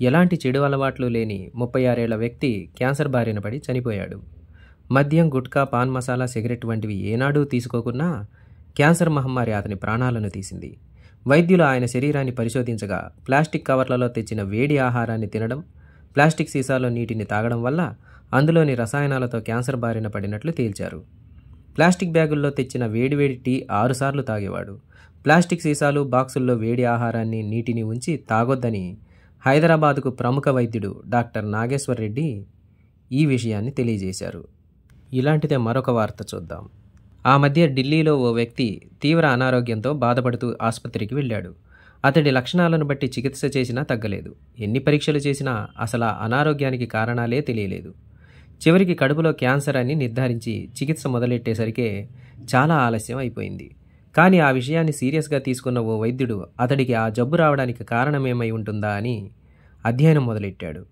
ఎలాంటి చెడు అలవాట్లు లేని 36 ఏళ్ల వ్యక్తి క్యాన్సర్ బారిన పడి చనిపోయాడు. మద్యం, గుట్కా, పాన్ మసాలా, సిగరెట్ వంటివి ఏనాడూ తీసుకోకున్నా క్యాన్సర్ మహమ్మారి అతని ప్రాణాలను తీసింది. వైద్యులు ఆయన శరీరాన్ని పరిశోధించగా ప్లాస్టిక్ కవర్లలో తెచ్చిన వేడి ఆహారాన్ని తినడం, ప్లాస్టిక్ సీసాలో నీటిని తాగడం వల్ల అందులోని రసాయనాలతో క్యాన్సర్ బారిన పడినట్లు తేల్చారు. ప్లాస్టిక్ బ్యాగుల్లో తెచ్చిన వేడివేడి టీ 6 సార్లు తాగేవాడు. ప్లాస్టిక్ సీసాలు, బాక్సుల్లో వేడి ఆహారాన్ని, నీటిని ఉంచి తాగొద్దని హైదరాబాదుకు ప్రముఖ వైద్యుడు డాక్టర్ నాగేశ్వర్ రెడ్డి ఈ విషయాన్ని తెలియజేశారు. ఇలాంటిదే మరొక వార్త చూద్దాం. ఆ మధ్య ఢిల్లీలో ఓ వ్యక్తి తీవ్ర అనారోగ్యంతో బాధపడుతూ ఆసుపత్రికి వెళ్ళాడు. అతడి లక్షణాలను బట్టి చికిత్స చేసినా తగ్గలేదు. ఎన్ని పరీక్షలు చేసినా అసలు ఆ అనారోగ్యానికి కారణాలే తెలియలేదు. చివరికి కడుపులో క్యాన్సర్ అని నిర్ధారించి చికిత్స మొదలెట్టేసరికే చాలా ఆలస్యం అయిపోయింది. కానీ ఆ విషయాన్ని సీరియస్గా తీసుకున్న ఓ వైద్యుడు అతడికి ఆ జబ్బు రావడానికి కారణమేమై ఉంటుందా అని అధ్యయనం మొదలెట్టాడు.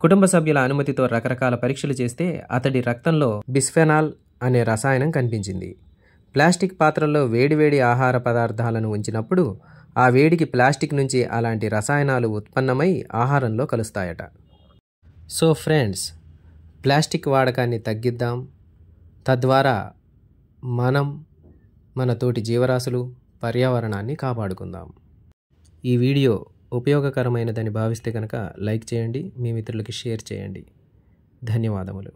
కుటుంబ సభ్యుల అనుమతితో రకరకాల పరీక్షలు చేస్తే అతడి రక్తంలో బిస్ఫెనాల్ అనే రసాయనం కనిపించింది. ప్లాస్టిక్ పాత్రల్లో వేడివేడి ఆహార పదార్థాలను ఉంచినప్పుడు ఆ వేడికి ప్లాస్టిక్ నుంచి అలాంటి రసాయనాలు ఉత్పన్నమై ఆహారంలో కలుస్తాయట. సో ఫ్రెండ్స్, ప్లాస్టిక్ వాడకాన్ని తగ్గిద్దాం. తద్వారా మనం, మన తోటి జీవరాశులు, పర్యావరణాన్ని కాపాడుకుందాం. ఈ వీడియో ఉపయోగకరమైనదని భావిస్తే కనుక లైక్ చేయండి, మీ మిత్రులకి షేర్ చేయండి. ధన్యవాదములు.